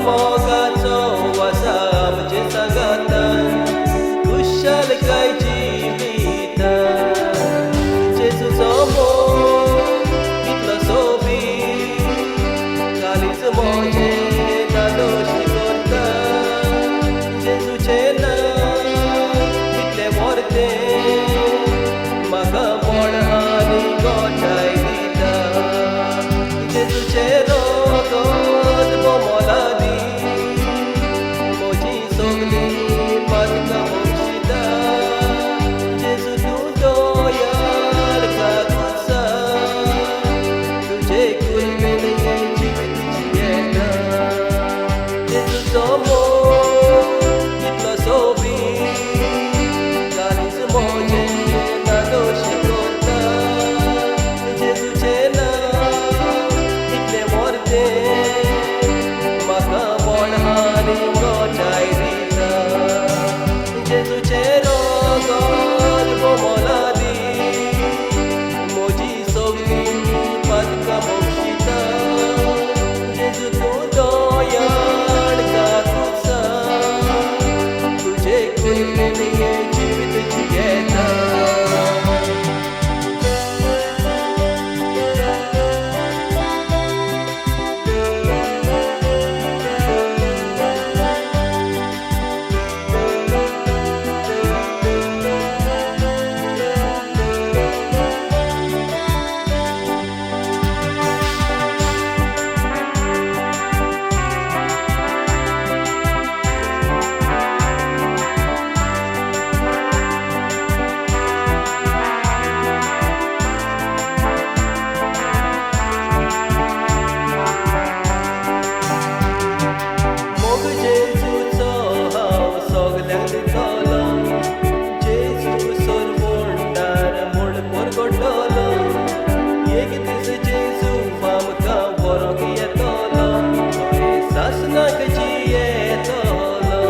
मोगाचो आसा आमचे सांगातान खुशाल काय जिवितान जेजूचो मोग कितलो सोबीत कालीच मोजें नादोशी करता जेजूचें नांव कितलें व्हरतें म्हाका मोड आनी गोठाय दिता जेजूचें रगत मोलादी म्हजी सगळीं पातकां बक्षिता जेजू तूं दोयार काकुसा तुजे कुल्बेन हें जिवीत जियेता जेजूचो मोग कितलो सोबीत कालीच मोजें नादोशी करता जेजूचें नांव कितलें व्हरतें म्हाका मोड आनी गोठाय दिता जेजूचें रगत मोलादी म्हजी सगळीं पातकां बक्षिता जेजू तूं दोयाळ काकुसा तुजे कुल्बेन हें जिवीत जियेता मोग जेजूचो हांव सगल्यांक दितलो जेजू सरवंडार म्हूण परगटलो एक दीस जेजू आमकां व्हरोंक येतलो थंय सासणाक जियेतलो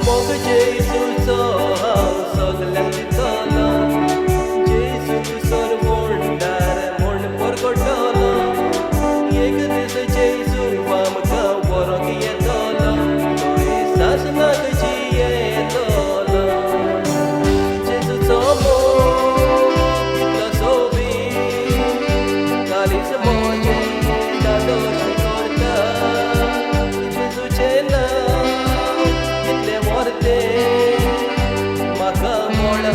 मोग जेजूचो हांव सगल्यांक दितलो जेजू सरवंडार म्हूण परगटलो एक दीस जेजू आमकां व्हरोंक येतलो थंय सासणाक जियेतलो जेजूचो मोग कितलो सोबीत कालीच मोजें नादोशी करता जेजूचें नांव कितलें व्हरतें म्हाका मोड